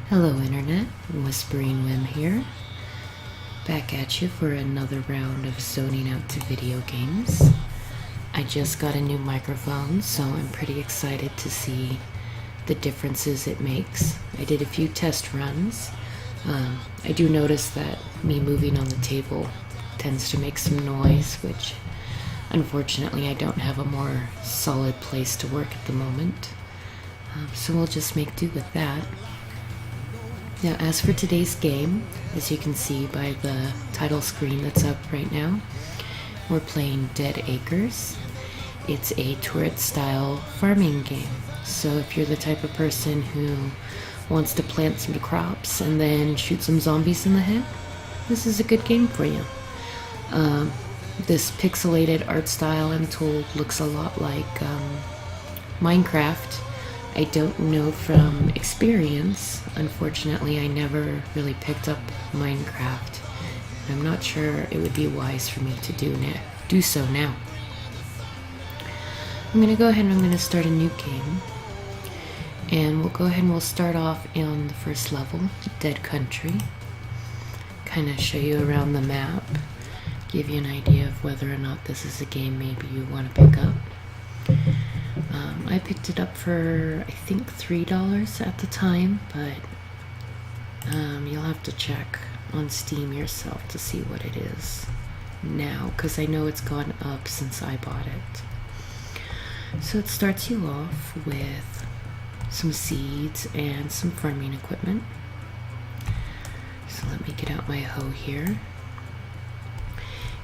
Hello Internet, Whispering Whim here, back at you for another round of zoning out to video games. I just got a new microphone, so I'm pretty excited to see the differences it makes. I did a few test runs. I do notice that me moving on the table tends to make some noise, which unfortunately I don't have a more solid place to work at the moment. So we'll just make do with that. Now, as for today's game, as you can see by the title screen that's up right now, we're playing Dead Acres. It's a turret-style farming game. So if you're the type of person who wants to plant some crops and then shoot some zombies in the head, this is a good game for you. This pixelated art style, I'm told, looks a lot like Minecraft. I don't know from experience. Unfortunately, I never really picked up Minecraft. I'm not sure it would be wise for me to do so now. I'm going to go ahead and I'm going to start a new game. And we'll go ahead and we'll start off on the first level, Dead Country. Kind of show you around the map. Give you an idea of whether or not this is a game maybe you want to pick up. I picked it up for, I think, $3 at the time, but you'll have to check on Steam yourself to see what it is now, because I know it's gone up since I bought it. So it starts you off with some seeds and some farming equipment. So let me get out my hoe here.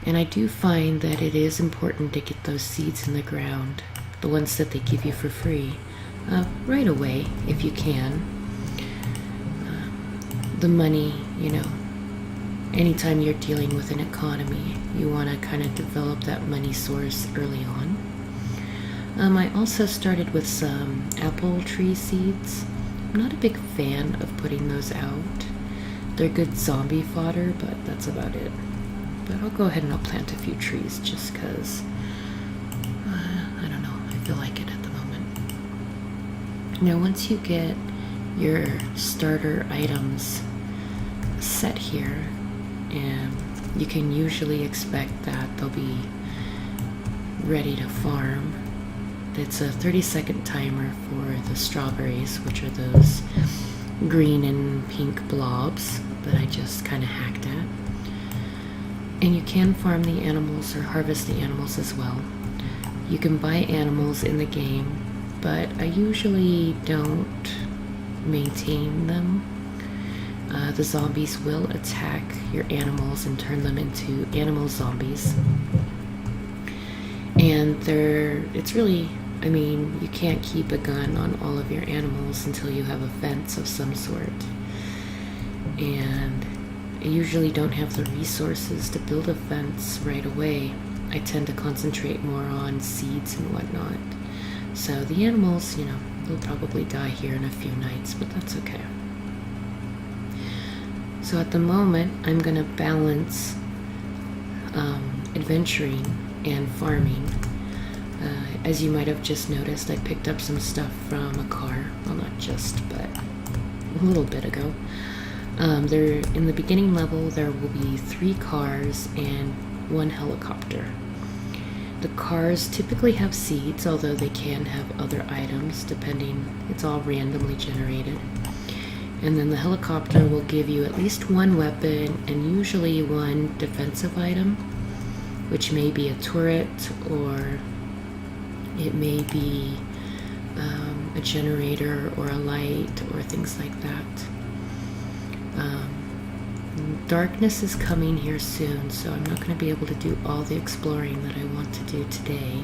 And I do find that it is important to get those seeds in the ground, the ones that they give you for free, right away if you can. The money, anytime you're dealing with an economy, you want to kind of develop that money source early on. I also started with some apple tree seeds. I'm not a big fan of putting those out. They're good zombie fodder, but that's about it. But I'll go ahead and I'll plant a few trees just because I don't know, I feel like it at the moment. Now once you get your starter items set here, and you can usually expect that they'll be ready to farm. It's a 30-second timer for the strawberries, which are those green and pink blobs that I just kind of hacked at. And you can farm the animals or harvest the animals as well. You can buy animals in the game, but I usually don't maintain them. The zombies will attack your animals and turn them into animal zombies. And it's really, you can't keep a gun on all of your animals until you have a fence of some sort. And I usually don't have the resources to build a fence right away. I tend to concentrate more on seeds and whatnot. So the animals, they'll probably die here in a few nights, but that's okay. So at the moment, I'm going to balance adventuring and farming. As you might have just noticed, I picked up some stuff from a car. Well, not just, but a little bit ago. In the beginning level, there will be 3 cars and 1 helicopter. The cars typically have seeds, although they can have other items, depending. It's all randomly generated. And then the helicopter will give you at least 1 weapon and usually 1 defensive item, which may be a turret or it may be a generator or a light or things like that. Darkness is coming here soon, so I'm not going to be able to do all the exploring that I want to do today,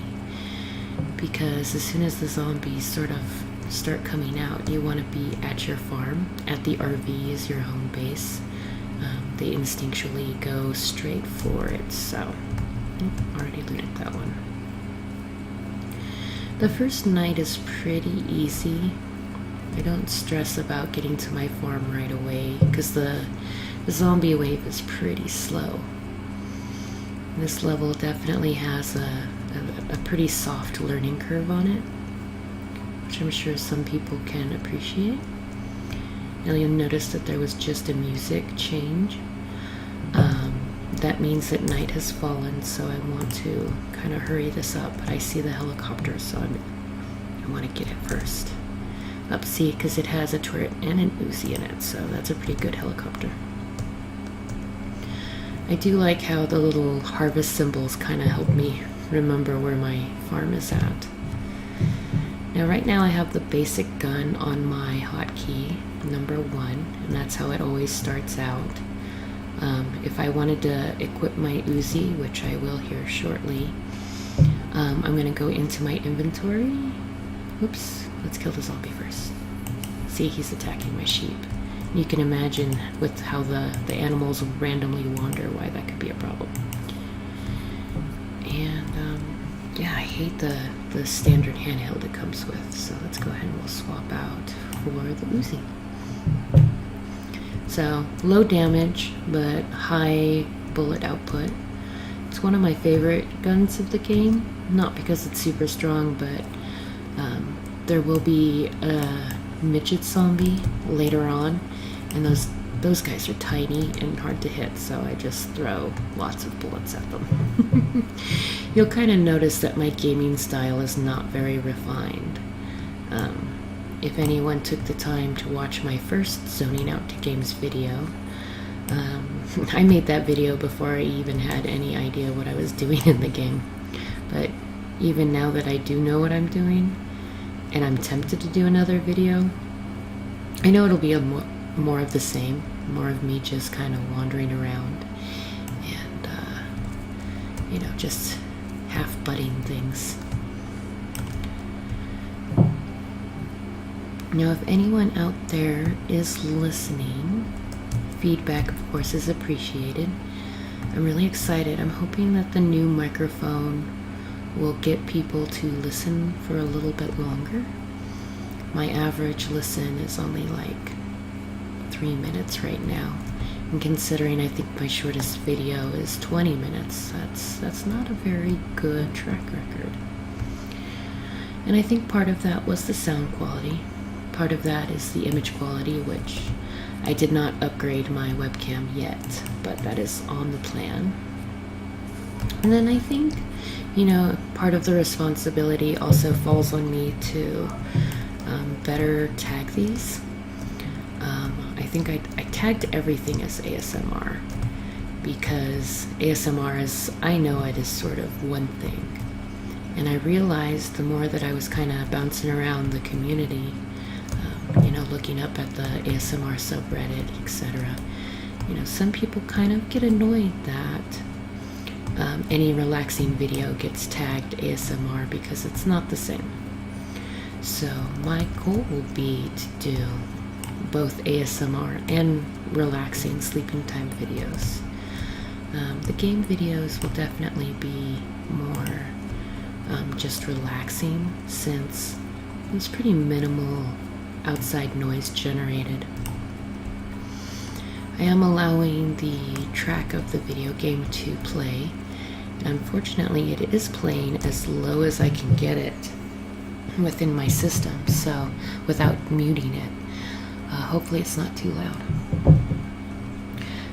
because as soon as the zombies sort of start coming out, you want to be at your farm. At the RV is your home base. They instinctually go straight for it, so already looted that one. The first night is pretty easy. I don't stress about getting to my farm right away because the zombie wave is pretty slow. This level definitely has a pretty soft learning curve on it, which I'm sure some people can appreciate. Now you'll notice that there was just a music change. That means that night has fallen, so I want to kind of hurry this up. But I see the helicopter, so I want to get it first. Up, see, because it has a turret and an Uzi in it, so that's a pretty good helicopter. I do like how the little harvest symbols kind of help me remember where my farm is at. Now right now I have the basic gun on my hotkey, number 1, and that's how it always starts out. If I wanted to equip my Uzi, which I will here shortly, I'm going to go into my inventory. Oops, let's kill the zombie first. See, he's attacking my sheep. You can imagine with how the animals randomly wander why that could be a problem. And yeah, I hate the standard handheld it comes with, so let's go ahead and we'll swap out for the Uzi. So, low damage, but high bullet output. It's one of my favorite guns of the game, not because it's super strong, but there will be a midget zombie later on, and those guys are tiny and hard to hit, so I just throw lots of bullets at them. You'll kind of notice that my gaming style is not very refined. If anyone took the time to watch my first Zoning Out to Games video, I made that video before I even had any idea what I was doing in the game. But even now that I do know what I'm doing, and I'm tempted to do another video, I know it'll be more of the same, more of me just kind of wandering around and, you know, just half-butting things. Now, if anyone out there is listening, feedback, of course, is appreciated. I'm really excited. I'm hoping that the new microphone will get people to listen for a little bit longer. My average listen is only like 3 minutes right now. And considering I think my shortest video is 20 minutes, that's not a very good track record. And I think part of that was the sound quality. Part of that is the image quality, which I did not upgrade my webcam yet, but that is on the plan. And then I think, you know, part of the responsibility also falls on me to better tag these. I think I tagged everything as ASMR because ASMR is, I know it is sort of one thing. And I realized the more that I was kind of bouncing around the community, you know, looking up at the ASMR subreddit, etc. You know, some people kind of get annoyed that any relaxing video gets tagged ASMR because it's not the same. So my goal will be to do both ASMR and relaxing sleeping time videos. The game videos will definitely be more just relaxing since it's pretty minimal outside noise generated. I am allowing the track of the video game to play, and unfortunately it is playing as low as I can get it within my system, so without muting it. Hopefully it's not too loud.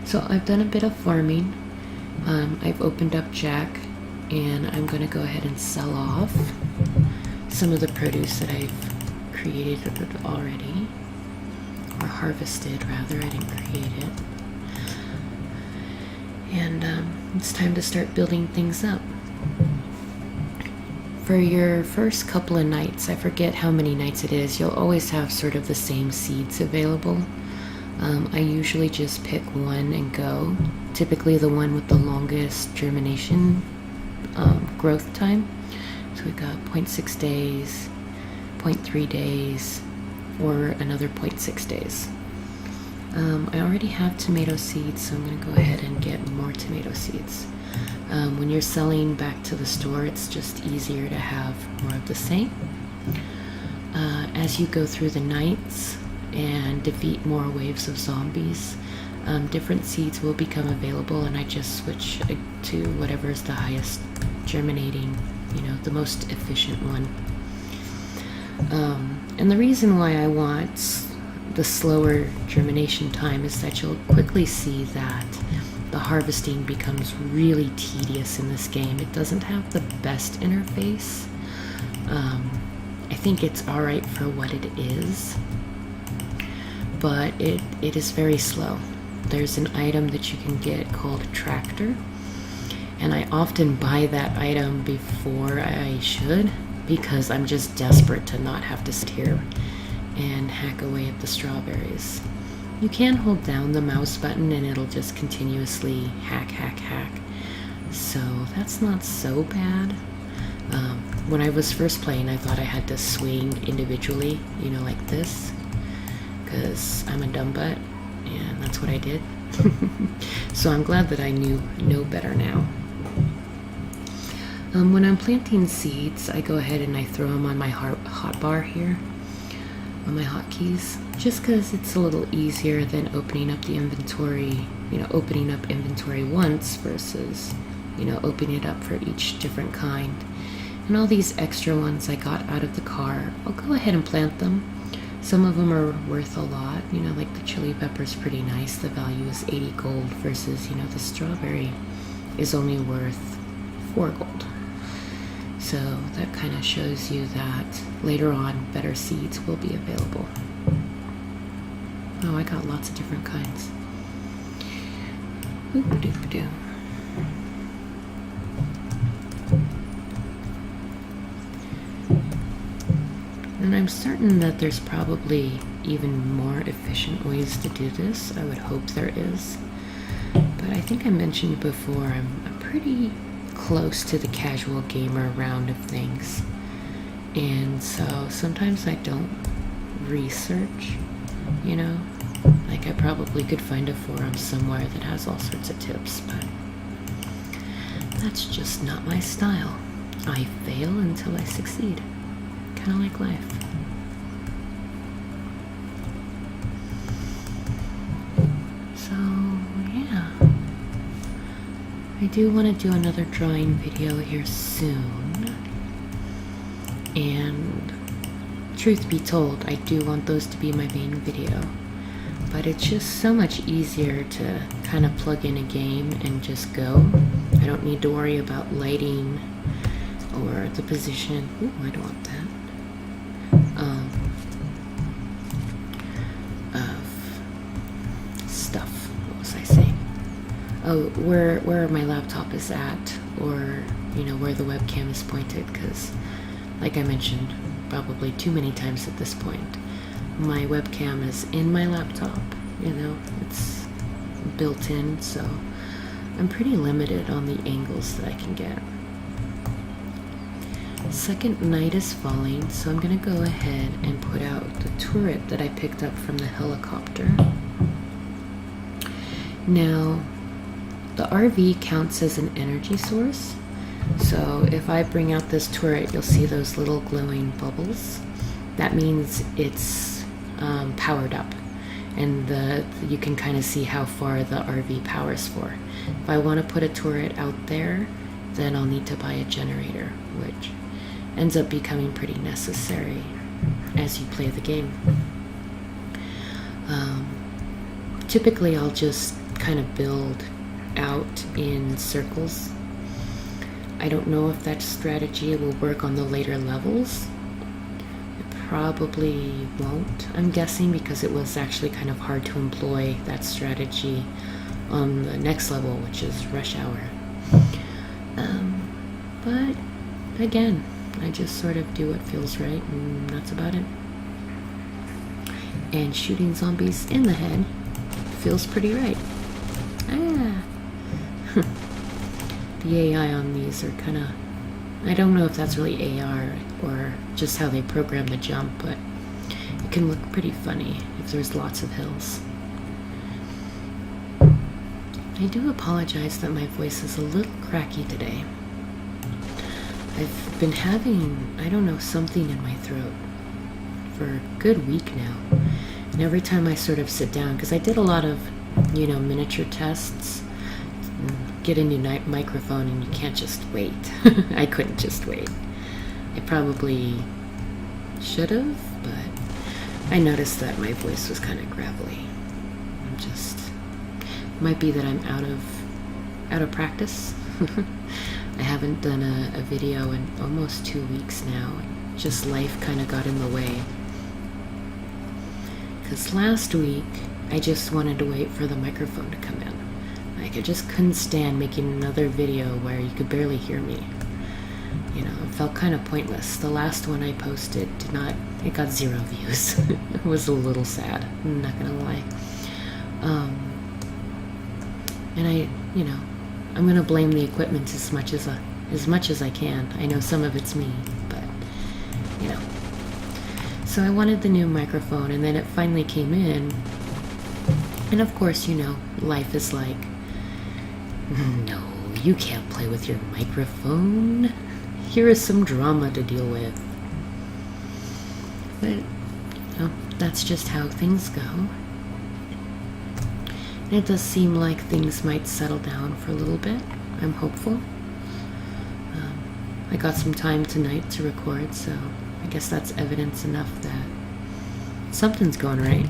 So I've done a bit of farming. I've opened up Jack, and I'm going to go ahead and sell off some of the produce that I've created already, or harvested rather. I didn't create it. And it's time to start building things up. For your first couple of nights, I forget how many nights it is, you'll always have sort of the same seeds available. I usually just pick one and go, typically the one with the longest germination growth time. So we've got 0.6 days, 0.3 days, or another 0.6 days. I already have tomato seeds, so I'm going to go ahead and get more tomato seeds. When you're selling back to the store, it's just easier to have more of the same. As you go through the nights and defeat more waves of zombies, different seeds will become available, and I just switch to whatever is the highest germinating, you know, the most efficient one. And the reason why I want the slower germination time is that you'll quickly see that the harvesting becomes really tedious in this game. It doesn't have the best interface. I think it's alright for what it is, but it is very slow. There's an item that you can get called a tractor, and I often buy that item before I should because I'm just desperate to not have to sit here and hack away at the strawberries. You can hold down the mouse button and it'll just continuously hack. So that's not so bad. When I was first playing, I thought I had to swing individually, you know, like this, because I'm a dumb butt, and that's what I did. So I'm glad that I know better now. When I'm planting seeds, I go ahead and I throw them on my hot bar here, on my hotkeys, just because it's a little easier than opening up the inventory, you know, opening up inventory once versus, you know, opening it up for each different kind. And all these extra ones I got out of the car, I'll go ahead and plant them. Some of them are worth a lot, you know, like the chili pepper's pretty nice. The value is 80 gold versus, you know, the strawberry is only worth 4 gold. So that kind of shows you that later on better seeds will be available. Oh, I got lots of different kinds. Oop-a-doop-a-doo. And I'm certain that there's probably even more efficient ways to do this. I would hope there is. But I think I mentioned before, I'm pretty close to the casual gamer round of things. And so sometimes I don't research, you know. Like I probably could find a forum somewhere that has all sorts of tips, but that's just not my style. I fail until I succeed. Kind of like life. So, yeah. I do want to do another drawing video here soon. And truth be told, I do want those to be my main video. But it's just so much easier to kind of plug in a game and just go. I don't need to worry about lighting or the position. Ooh, I don't want that. Of stuff. What was I saying? Oh, where my laptop is at, or you know, where the webcam is pointed, because like I mentioned probably too many times at this point, my webcam is in my laptop, you know, it's built in, so I'm pretty limited on the angles that I can get. Second night is falling, so I'm gonna go ahead and put out the turret that I picked up from the helicopter. Now, the RV counts as an energy source, so if I bring out this turret, you'll see those little glowing bubbles. That means it's powered up, and you can kind of see how far the RV powers for. If I want to put a turret out there, then I'll need to buy a generator, which ends up becoming pretty necessary as you play the game. Typically I'll just kind of build out in circles. I don't know if that strategy will work on the later levels. It probably won't, I'm guessing, because it was actually kind of hard to employ that strategy on the next level, which is rush hour. But again, I just sort of do what feels right, and that's about it. And shooting zombies in the head feels pretty right. The AI on these are kind of, I don't know if that's really AR or just how they program the jump, but it can look pretty funny if there's lots of hills. I do apologize that my voice is a little cracky today. I've been having, I don't know, something in my throat for a good week now. And every time I sort of sit down, because I did a lot of, you know, miniature tests, get a new microphone, and you can't just wait. I couldn't just wait. I probably should have, but I noticed that my voice was kind of gravelly. Might be that I'm out of practice. I haven't done a video in almost 2 weeks now. Just life kind of got in the way. Because last week, I just wanted to wait for the microphone to come in. Like, I just couldn't stand making another video where you could barely hear me. You know, it felt kind of pointless. The last one I posted it got 0 views. It was a little sad, I'm not gonna lie. And I'm gonna blame the equipment as much as I can. I know some of it's me, but So I wanted the new microphone, and then it finally came in. And of course, life is like, no, you can't play with your microphone. Here is some drama to deal with. But that's just how things go. And it does seem like things might settle down for a little bit. I'm hopeful. I got some time tonight to record, so I guess that's evidence enough that something's going right?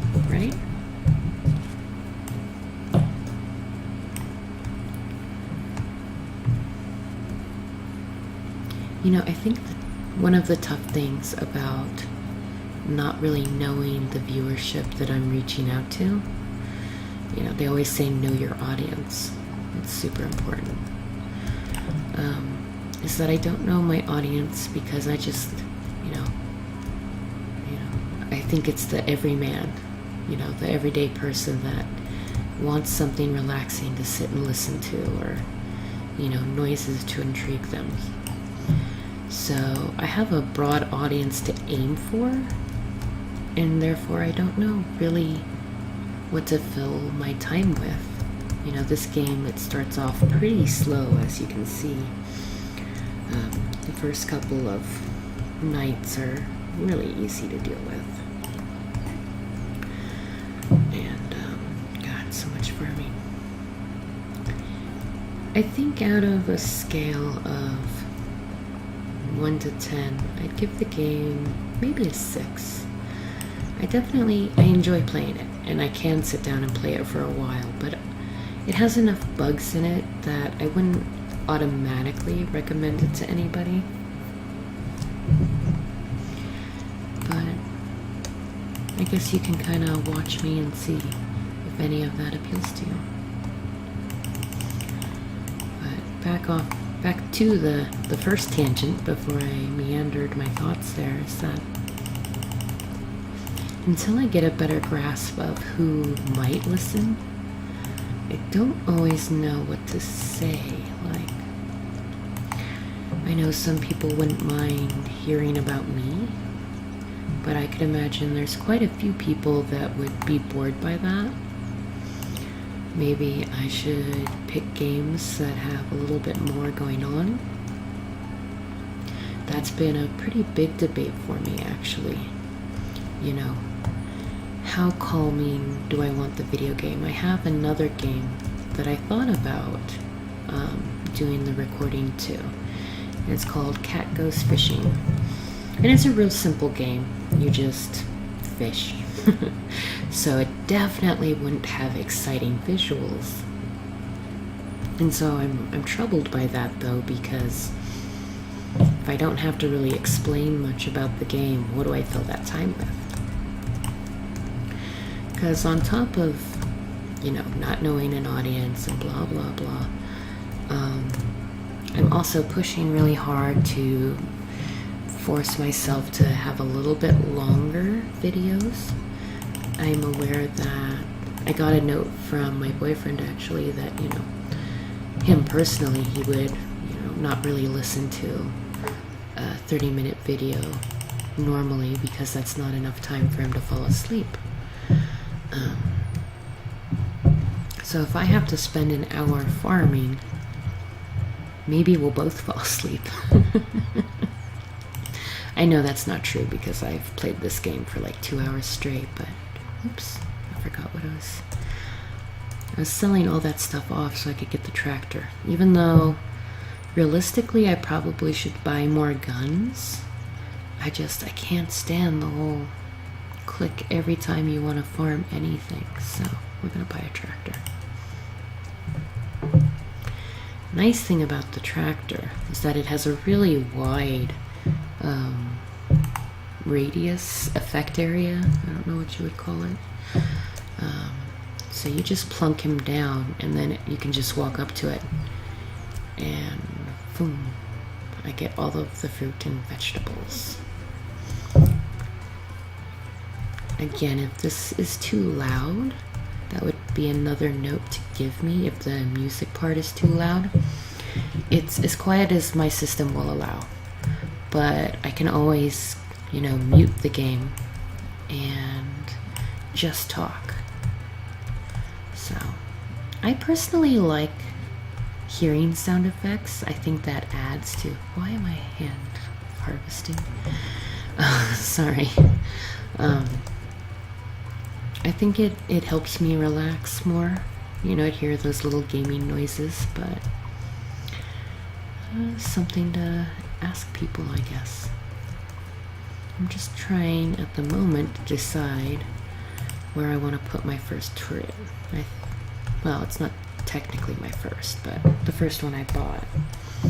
I think that one of the tough things about not really knowing the viewership that I'm reaching out to, they always say know your audience. It's super important. Is that I don't know my audience because I just, I think it's the everyman, the everyday person that wants something relaxing to sit and listen to, or, noises to intrigue them. So I have a broad audience to aim for, and therefore I don't know really what to fill my time with. This game, it starts off pretty slow, as you can see. The first couple of nights are really easy to deal with. And, God, so much farming. I think out of a scale of 1 to 10, I'd give the game maybe a 6. I enjoy playing it, and I can sit down and play it for a while, but it has enough bugs in it that I wouldn't automatically recommend it to anybody. But I guess you can kind of watch me and see if any of that appeals to you. But back to the first tangent before I meandered my thoughts there, is that until I get a better grasp of who might listen, I don't always know what to say. Like, I know some people wouldn't mind hearing about me, but I could imagine there's quite a few people that would be bored by that. Maybe I should pick games that have a little bit more going on. That's been a pretty big debate for me, actually. How calming do I want the video game? I have another game that I thought about doing the recording to. And it's called Cat Goes Fishing. And it's a real simple game. You just fish. So it definitely wouldn't have exciting visuals. And so I'm troubled by that, though, because if I don't have to really explain much about the game, what do I fill that time with? Because on top of, not knowing an audience and blah, blah, blah, I'm also pushing really hard to force myself to have a little bit longer videos. I'm aware that I got a note from my boyfriend, actually, that, him personally, he would, not really listen to a 30-minute video normally because that's not enough time for him to fall asleep. So if I have to spend an hour farming, maybe we'll both fall asleep. I know that's not true because I've played this game for like 2 hours straight, but oops, I forgot what I was selling all that stuff off so I could get the tractor. Even though realistically I probably should buy more guns, I can't stand the whole click every time you want to farm anything. So we're going to buy a tractor. Nice thing about the tractor is that it has a really wide radius effect area. I don't know what you would call it. So you just plunk him down and then you can just walk up to it and boom, I get all of the fruit and vegetables. Again, if this is too loud, that would be another note to give me if the music part is too loud. It's as quiet as my system will allow, but I can always, mute the game and just talk. So, I personally like hearing sound effects. I think that adds to... Why am I hand harvesting? Sorry. I think it helps me relax more. Hear those little gaming noises, but something to ask people, I guess. I'm just trying at the moment to decide where I want to put my first turret. Well, it's not technically my first, but the first one I bought. I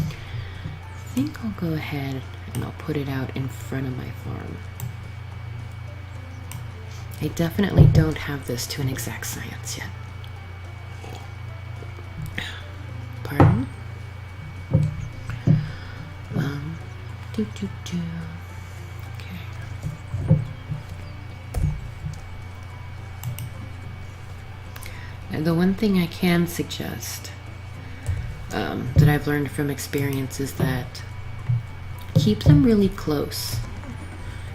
think I'll go ahead and I'll put it out in front of my farm. I definitely don't have this to an exact science yet. Pardon? Okay. And the one thing I can suggest that I've learned from experience is that keep them really close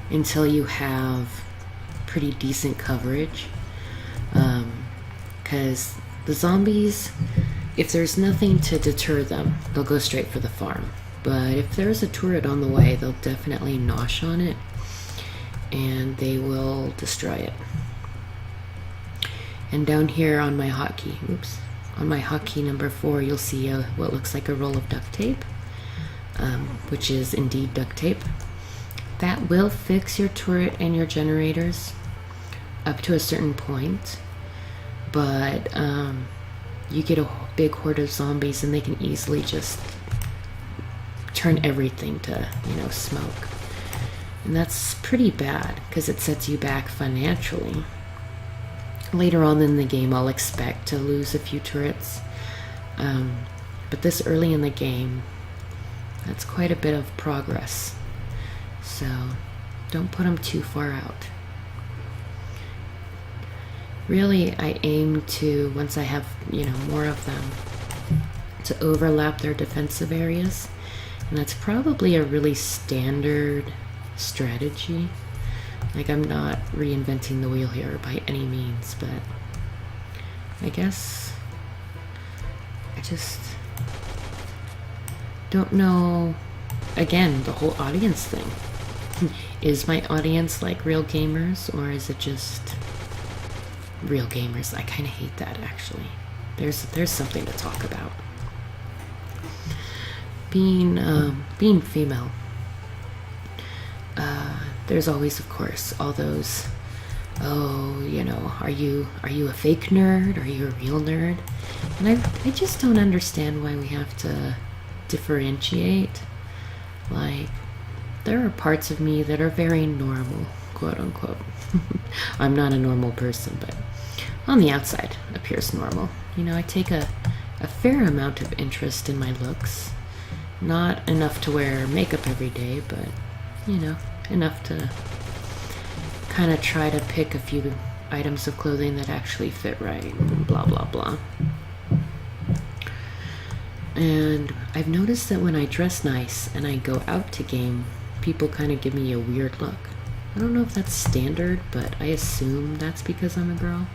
until you have pretty decent coverage, because the zombies, if there's nothing to deter them, they'll go straight for the farm. But if there's a turret on the way, they'll definitely nosh on it and they will destroy it. And down here on my hotkey, on my hotkey number 4, you'll see what looks like a roll of duct tape, which is indeed duct tape. That will fix your turret and your generators up to a certain point, but you get a big horde of zombies and they can easily just turn everything to, smoke. And that's pretty bad because it sets you back financially. Later on in the game, I'll expect to lose a few turrets, but this early in the game, that's quite a bit of progress. So don't put them too far out. Really, I aim to, once I have, more of them, to overlap their defensive areas. And that's probably a really standard strategy. Like, I'm not reinventing the wheel here by any means, but I guess I just don't know, again, the whole audience thing. Is my audience like real gamers, or is it just real gamers? I kind of hate that, actually. There's something to talk about. Being female, there's always, of course, all those, are you a fake nerd? Are you a real nerd? And I just don't understand why we have to differentiate. Like, there are parts of me that are very normal, quote unquote. I'm not a normal person, but on the outside appears normal. I take a fair amount of interest in my looks. Not enough to wear makeup every day, but, enough to kind of try to pick a few items of clothing that actually fit right, and blah, blah, blah. And I've noticed that when I dress nice and I go out to game, people kind of give me a weird look. I don't know if that's standard, but I assume that's because I'm a girl.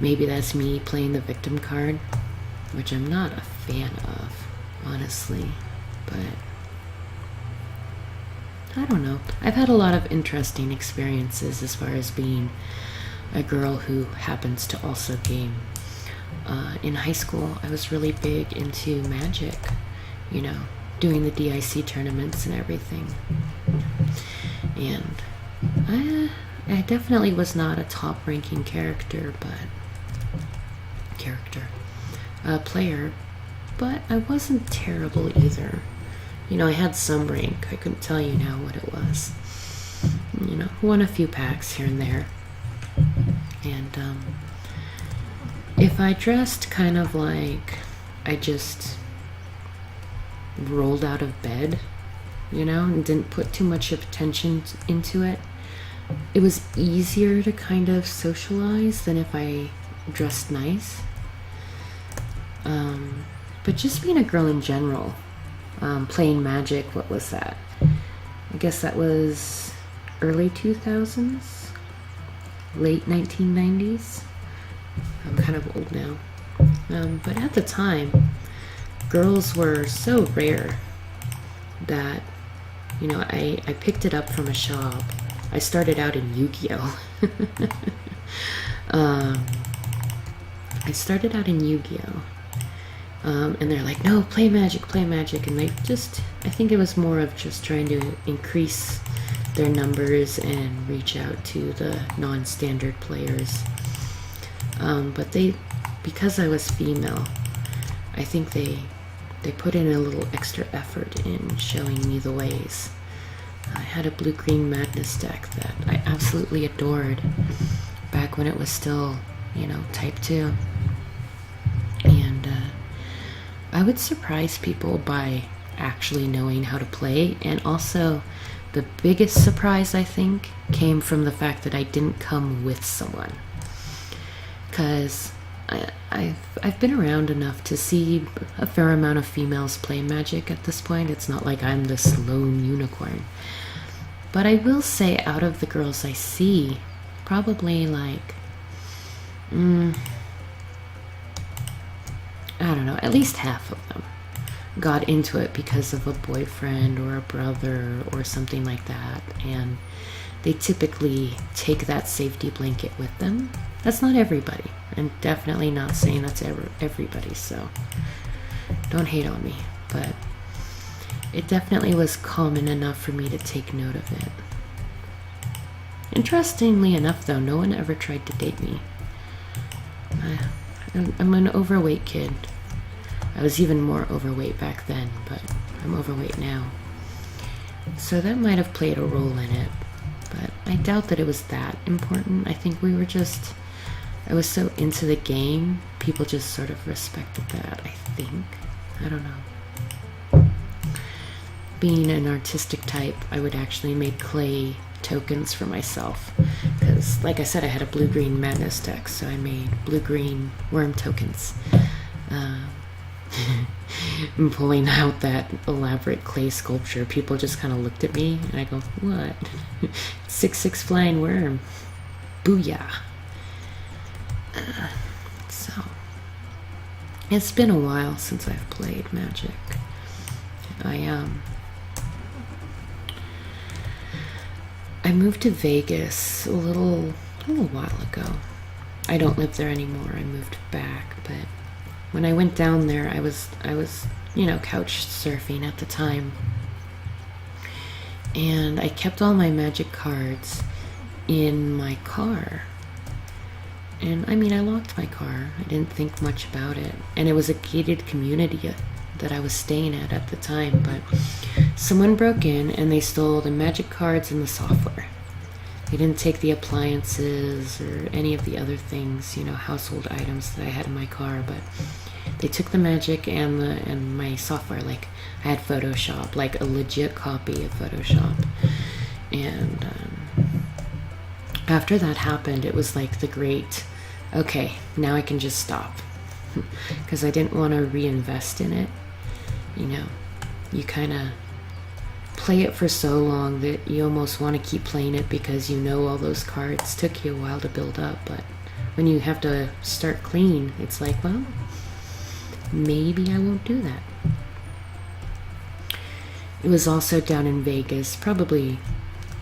Maybe that's me playing the victim card, which I'm not a fan of, honestly, but I don't know. I've had a lot of interesting experiences as far as being a girl who happens to also game. In high school, I was really big into Magic, doing the DIC tournaments and everything. And I definitely was not a top-ranking player, but I wasn't terrible either. You know, I had some rank. I couldn't tell you now what it was. You know, won a few packs here and there. And if I dressed kind of like I just rolled out of bed, you know, and didn't put too much of attention into it, it was easier to kind of socialize than if I dressed nice. But just being a girl in general, playing Magic, what was that? I guess that was early 2000s, late 1990s. I'm kind of old now. But at the time, girls were so rare that, you know, I picked it up from a shop. I started out in Yu-Gi-Oh! I started out in Yu-Gi-Oh! And they're like, no, play Magic. And they just, I think it was more of just trying to increase their numbers and reach out to the non-standard players. But because I was female, I think they put in a little extra effort in showing me the ways. I had a blue-green madness deck that I absolutely adored back when it was still, you know, type 2. And I would surprise people by actually knowing how to play. And also, the biggest surprise, I think, came from the fact that I didn't come with someone. Because I've been around enough to see a fair amount of females play Magic at this point. It's not like I'm this lone unicorn. But I will say, out of the girls I see, probably like, I don't know, at least half of them got into it because of a boyfriend or a brother or something like that. And they typically take that safety blanket with them. That's not everybody. I'm definitely not saying that's everybody, so don't hate on me. But it definitely was common enough for me to take note of it. Interestingly enough, though, no one ever tried to date me. I'm an overweight kid. I was even more overweight back then, but I'm overweight now. So that might have played a role in it, but I doubt that it was that important. I think I was so into the game, people just sort of respected that, I think. I don't know. Being an artistic type, I would actually make clay tokens for myself. Because, like I said, I had a blue-green madness deck, so I made blue-green worm tokens. I'm pulling out that elaborate clay sculpture. People just kind of looked at me, and I go, what? 6/6 flying worm. Booyah. So, it's been a while since I've played Magic. I moved to Vegas a little while ago. I don't live there anymore. I moved back, but when I went down there, I was, you know, couch surfing at the time. And I kept all my Magic cards in my car. And I mean, I locked my car. I didn't think much about it. And it was a gated community that I was staying at the time. But someone broke in and they stole the Magic cards and the software. They didn't take the appliances or any of the other things, you know, household items that I had in my car. But they took the Magic and my software. Like, I had Photoshop, like a legit copy of Photoshop. And after that happened, it was like the great, okay, now I can just stop. Because I didn't want to reinvest in it. You know, you kind of play it for so long that you almost want to keep playing it because you know all those cards took you a while to build up. But when you have to start clean, it's like, well, maybe I won't do that. It was also down in Vegas, probably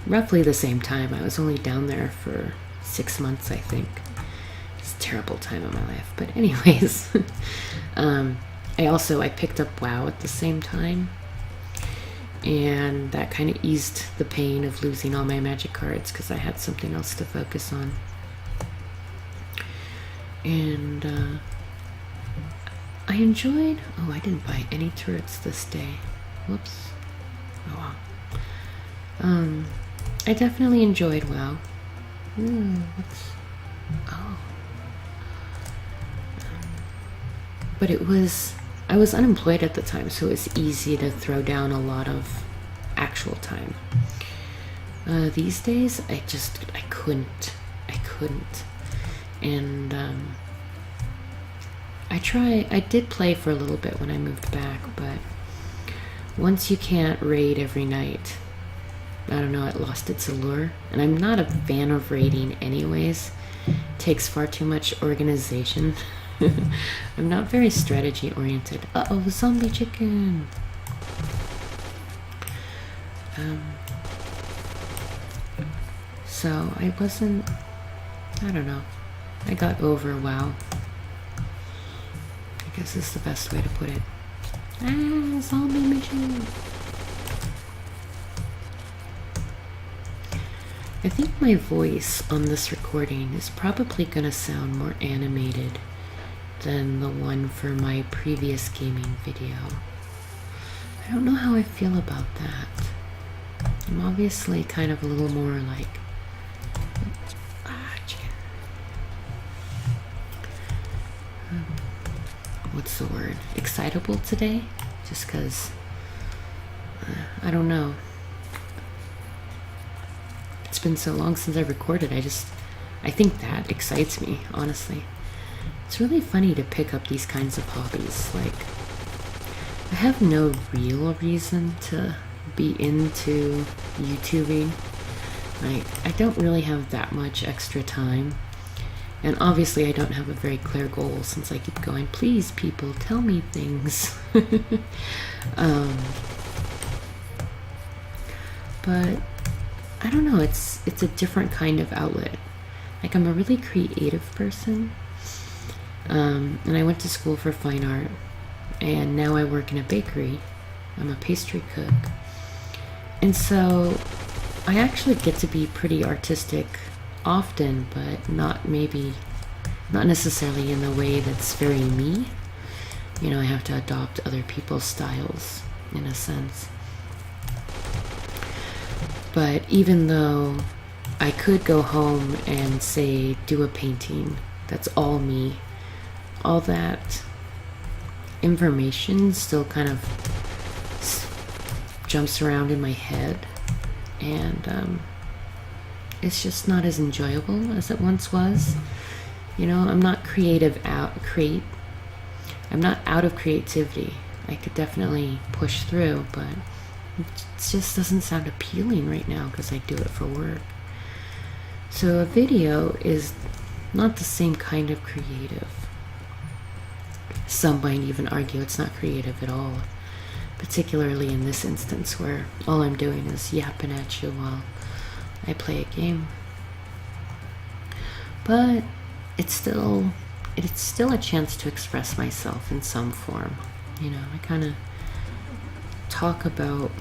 roughly the same time. I was only down there for 6 months, I think. It's a terrible time of my life. But anyways, I picked up WoW at the same time. and that kind of eased the pain of losing all my magic cards because I had something else to focus on. And I enjoyed... Oh, I didn't buy any turrets this day. Whoops. Oh wow. I definitely enjoyed WoW. But it was... I was unemployed at the time, so it was easy to throw down a lot of actual time. These days, I couldn't. And I did play for a little bit when I moved back, but once you can't raid every night, I don't know, it lost its allure. And I'm not a fan of raiding anyways. It takes far too much organization. I'm not very strategy oriented. Uh-oh, zombie chicken! So I wasn't... I don't know. I got over WoW. I guess is the best way to put it. Ah, zombie mission! I think my voice on this recording is probably gonna sound more animated than the one for my previous gaming video. I don't know how I feel about that. I'm obviously kind of a little more like... what's the word? Excitable today? Just because... I don't know. It's been so long since I recorded, I think that excites me, honestly. It's really funny to pick up these kinds of hobbies. Like, I have no real reason to be into YouTubing. Like, I don't really have that much extra time. And obviously I don't have a very clear goal since I keep going, please people, tell me things. But I don't know, it's a different kind of outlet. Like, I'm a really creative person. And I went to school for fine art, and now I work in a bakery. I'm a pastry cook. And so I actually get to be pretty artistic often, but not necessarily in the way that's very me. You know, I have to adopt other people's styles in a sense. But even though I could go home and say, do a painting that's all me, all that information still kind of jumps around in my head, and it's just not as enjoyable as it once was. You know, I'm not I'm not out of creativity. I could definitely push through, but it just doesn't sound appealing right now because I do it for work. So a video is not the same kind of creative. Some might even argue it's not creative at all, particularly in this instance where all I'm doing is yapping at you while I play a game. But it's still a chance to express myself in some form. You know, I kind of talk about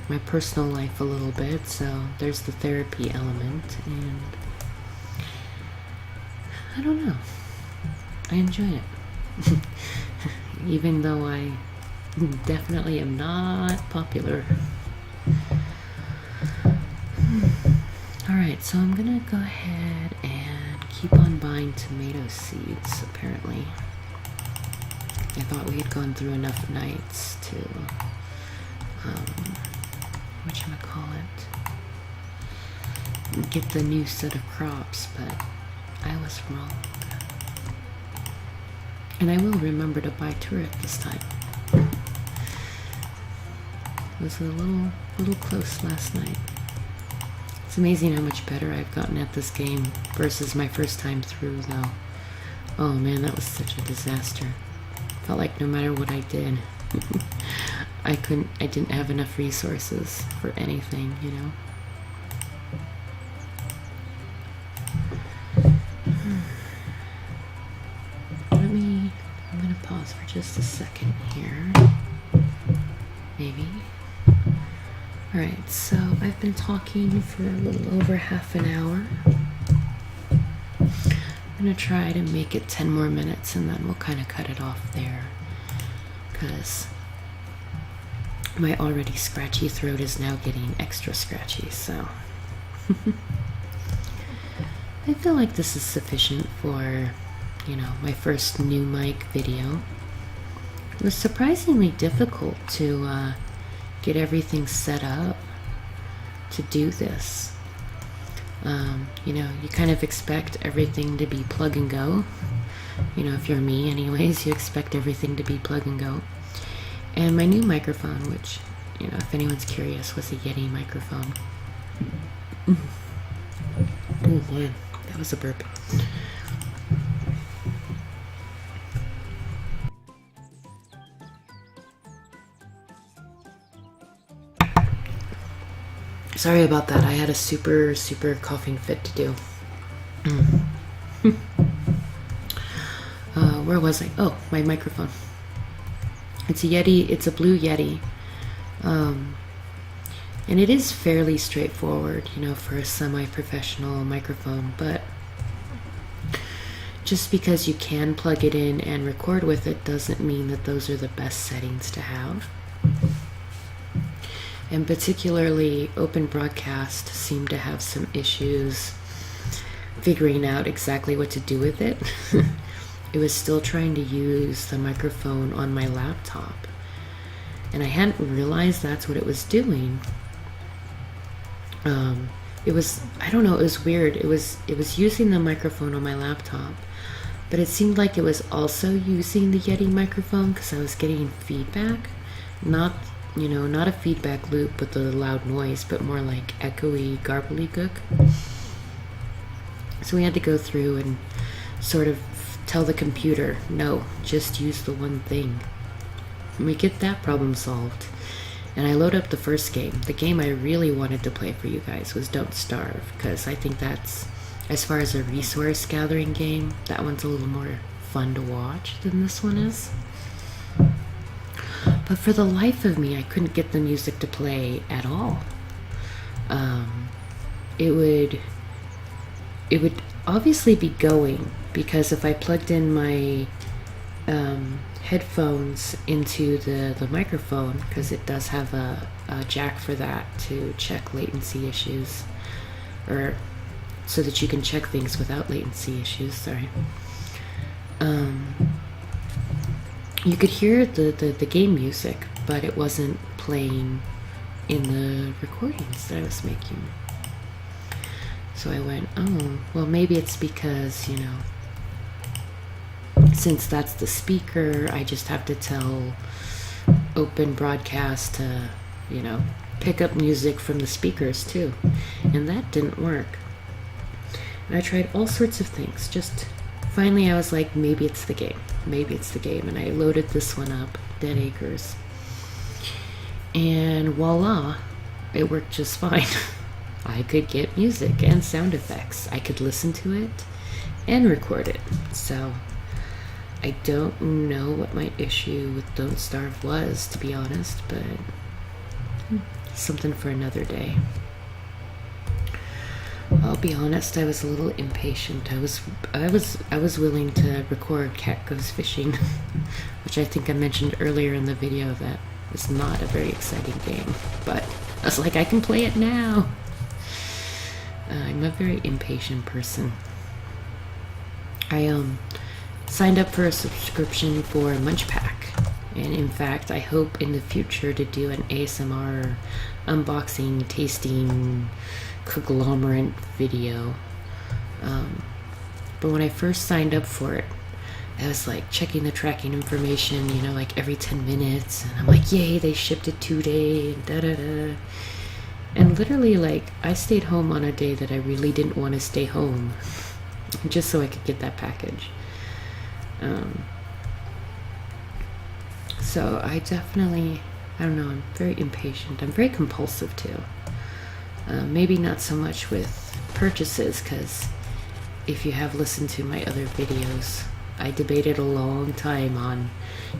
my personal life a little bit, so there's the therapy element, and I don't know, I enjoy it. Even though I definitely am not popular. Alright, so I'm gonna go ahead and keep on buying tomato seeds, apparently. I thought we had gone through enough nights to, get the new set of crops, but I was wrong. And I will remember to buy turret this time. It was a little close last night. It's amazing how much better I've gotten at this game versus my first time through, though. Oh man, that was such a disaster. Felt like no matter what I did, I didn't have enough resources for anything, you know? I'm gonna pause for just a second here. Maybe. Alright, so I've been talking for a little over half an hour. I'm going to try to make it 10 more minutes and then we'll kind of cut it off there, because my already scratchy throat is now getting extra scratchy, so I feel like this is sufficient for, you know, my first new mic video. It was surprisingly difficult to get everything set up to do this. You know, you kind of expect everything to be plug and go. You know, if you're me anyways, you expect everything to be plug and go. And my new microphone, which, you know, if anyone's curious, was a Yeti microphone. Oh man, that was a burp. Sorry about that. I had a super coughing fit to do. Where was I? Oh, my microphone. It's a Yeti. It's a blue Yeti. And it is fairly straightforward, you know, for a semi-professional microphone, but just because you can plug it in and record with it doesn't mean that those are the best settings to have. And particularly Open Broadcast seemed to have some issues figuring out exactly what to do with it. It was still trying to use the microphone on my laptop, and I hadn't realized that's what it was doing. It was, I don't know, it was weird. It was using the microphone on my laptop, but it seemed like it was also using the Yeti microphone because I was getting feedback. Not, you know, not a feedback loop with the loud noise, but more like echoey, garbly-gook. So we had to go through and sort of tell the computer, no, just use the one thing. And we get that problem solved. And I load up the first game. The game I really wanted to play for you guys was Don't Starve, because I think that's, as far as a resource gathering game, that one's a little more fun to watch than this one is. But for the life of me, I couldn't get the music to play at all. It would obviously be going, because if I plugged in my headphones into the microphone, because it does have a jack for that to check latency issues, or so that you can check things without latency issues, sorry. You could hear the game music, but it wasn't playing in the recordings that I was making. So I went, oh, well, maybe it's because, you know, since that's the speaker, I just have to tell Open Broadcast to, you know, pick up music from the speakers too. And that didn't work. And I tried all sorts of things. Just finally I was like, maybe it's the game. Maybe it's the game. And I loaded this one up, Dead Acres. And voila, it worked just fine. I could get music and sound effects. I could listen to it and record it. So I don't know what my issue with Don't Starve was, to be honest, but something for another day. I'll be honest, I was a little impatient. I was willing to record Cat Goes Fishing, which I think I mentioned earlier in the video that was not a very exciting game, but I was like, I can play it now. I'm a very impatient person. I signed up for a subscription for Munch Pack, and in fact I hope in the future to do an ASMR unboxing, tasting, conglomerate video. But when I first signed up for it, I was like checking the tracking information, you know, like every 10 minutes, and I'm like, yay, they shipped it today, and da-da-da. And literally, like, I stayed home on a day that I really didn't want to stay home, just so I could get that package. So I definitely, I don't know, I'm very impatient. I'm very compulsive too. Maybe not so much with purchases, because if you have listened to my other videos, I debated a long time on,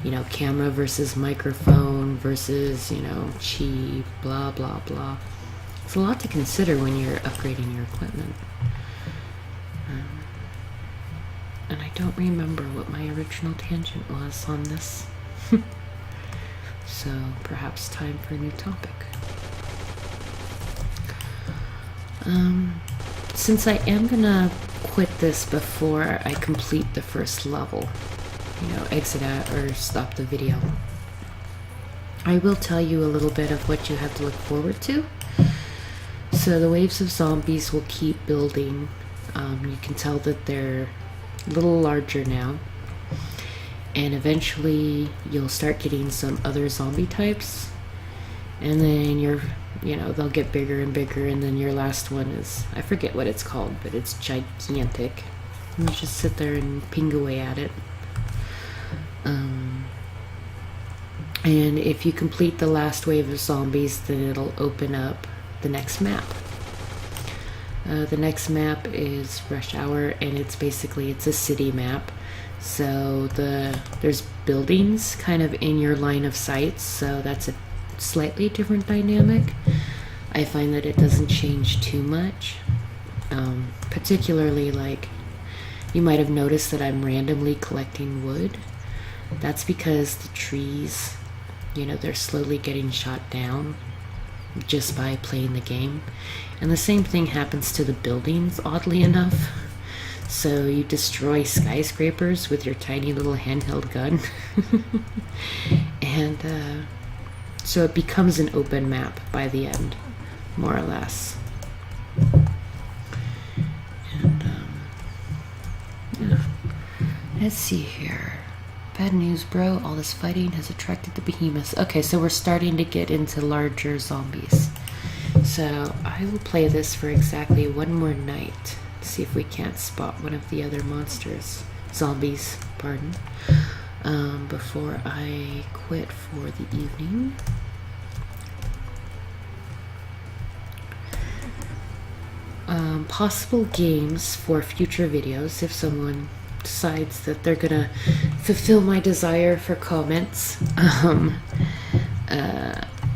you know, camera versus microphone versus, you know, chi, blah, blah, blah. It's a lot to consider when you're upgrading your equipment. And I don't remember what my original tangent was on this. So perhaps time for a new topic. Since I am gonna quit this before I complete the first level, you know, exit out or stop the video, I will tell you a little bit of what you have to look forward to. So the waves of zombies will keep building. You can tell that they're a little larger now, and eventually you'll start getting some other zombie types, and then you know, they'll get bigger and bigger, and then your last one is, I forget what it's called, but it's gigantic. And you just sit there and ping away at it. And if you complete the last wave of zombies, then it'll open up the next map. The next map is Rush Hour, and it's a city map. So there's buildings kind of in your line of sight, so that's a slightly different dynamic. I find that it doesn't change too much. Particularly, like, you might have noticed that I'm randomly collecting wood. That's because the trees, you know, they're slowly getting shot down just by playing the game. And the same thing happens to the buildings, oddly enough. So you destroy skyscrapers with your tiny little handheld gun. And so it becomes an open map by the end, more or less. And yeah. Let's see here. Bad news, bro. All this fighting has attracted the behemoths. Okay, so we're starting to get into larger zombies. So I will play this for exactly one more night. See if we can't spot one of the other zombies, pardon, before I quit for the evening. Possible games for future videos if someone decides that they're gonna fulfill my desire for comments.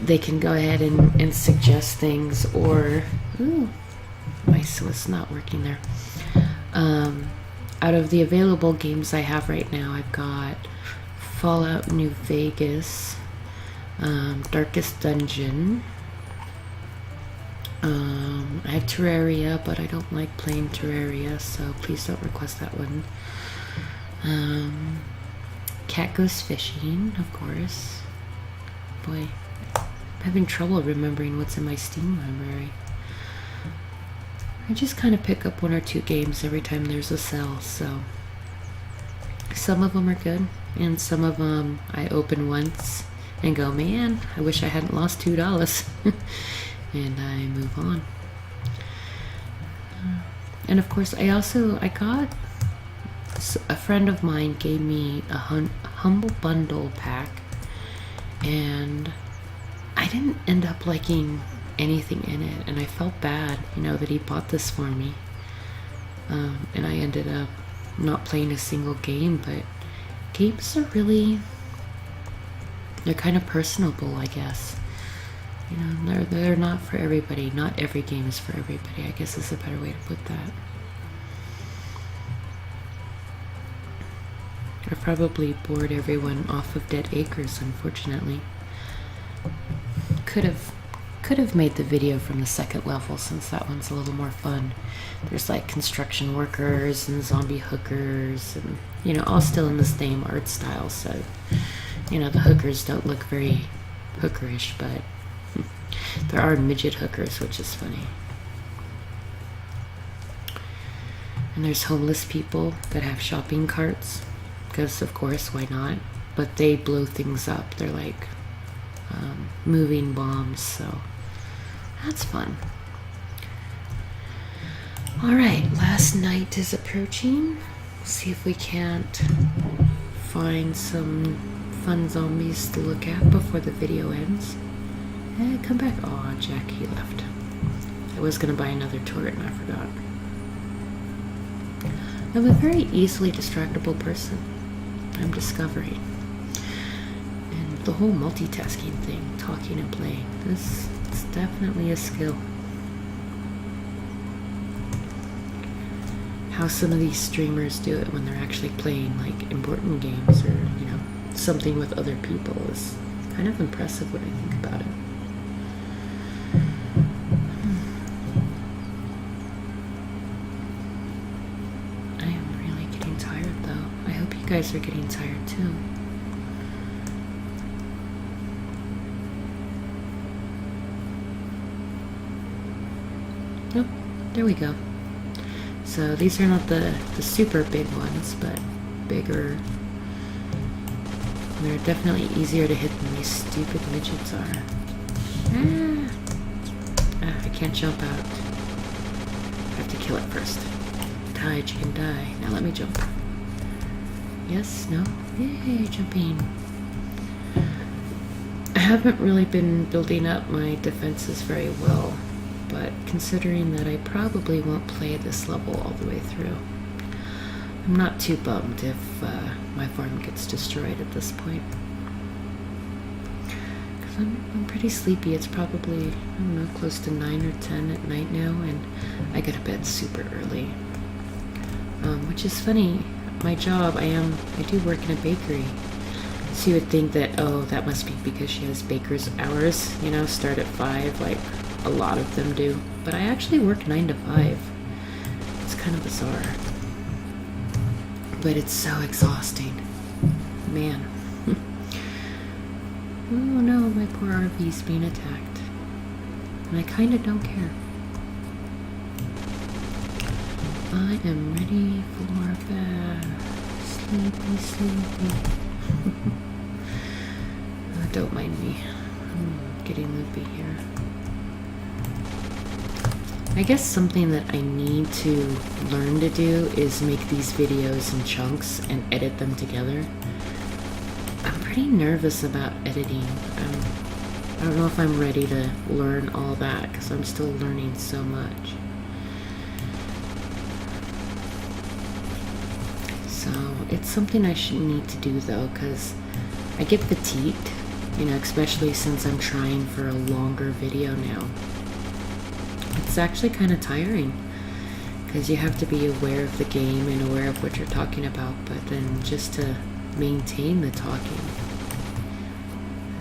They can go ahead and suggest things, or my was not working there. Out of the available games I have right now, I've got Fallout New Vegas, Darkest Dungeon. I have Terraria, but I don't like playing Terraria, so please don't request that one. Cat Goes Fishing, of course. Boy, I'm having trouble remembering what's in my Steam library. I just kind of pick up one or two games every time there's a sale, so some of them are good, and some of them I open once and go, man, I wish I hadn't lost $2, and I move on. And of course, I got, a friend of mine gave me a Humble Bundle pack, and I didn't end up liking anything in it, and I felt bad, you know, that he bought this for me. And I ended up not playing a single game, but games are really, they're kind of personable, I guess. You know, they're not for everybody. Not every game is for everybody, I guess is a better way to put that. I probably bored everyone off of Dead Acres, unfortunately. Could have made the video from the second level, since that one's a little more fun. There's like construction workers and zombie hookers, and, you know, all still in the same art style, so, you know, the hookers don't look very hookerish, but there are midget hookers, which is funny. And there's homeless people that have shopping carts, because of course, why not? But they blow things up. They're like moving bombs, so that's fun. Alright, last night is approaching. See if we can't find some fun zombies to look at before the video ends. Come back. Aw, Jack, he left. I was gonna buy another turret and I forgot. I'm a very easily distractible person, I'm discovering. And the whole multitasking thing, talking and playing, it's definitely a skill. How some of these streamers do it when they're actually playing like important games or, something with other people is kind of impressive when I think about it. I am really getting tired though. I hope you guys are getting tired too. Oh, there we go. So these are not the super big ones, but bigger. They're definitely easier to hit than these stupid midgets are. I can't jump out. I have to kill it first. Die, chicken, die. Now let me jump. Yes, no? Yay, jumping. I haven't really been building up my defenses very well, but considering that I probably won't play this level all the way through, I'm not too bummed if my farm gets destroyed at this point. Because I'm pretty sleepy. It's probably, I don't know, close to 9 or 10 at night now, and I go to bed super early. Which is funny. My job, I do work in a bakery. So you would think that, oh, that must be because she has baker's hours, start at 5, like a lot of them do. But I actually work 9 to 5. It's kind of bizarre. But it's so exhausting. Man. Oh no, my poor RV's being attacked. And I kinda don't care. I am ready for bed. Sleepy, sleepy. Oh, don't mind me. I'm getting loopy here. I guess something that I need to learn to do is make these videos in chunks and edit them together. I'm pretty nervous about editing. I don't know if I'm ready to learn all that because I'm still learning so much. So it's something I should need to do though, because I get fatigued, especially since I'm trying for a longer video now. It's actually kind of tiring because you have to be aware of the game and aware of what you're talking about, but then just to maintain the talking,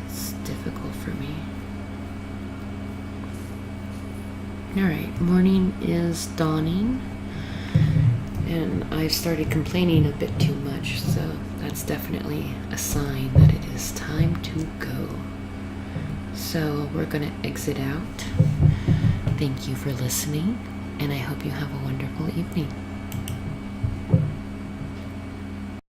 it's difficult for me. Alright, morning is dawning and I've started complaining a bit too much, so that's definitely a sign that it is time to go. So we're gonna exit out. Thank you for listening, and I hope you have a wonderful evening.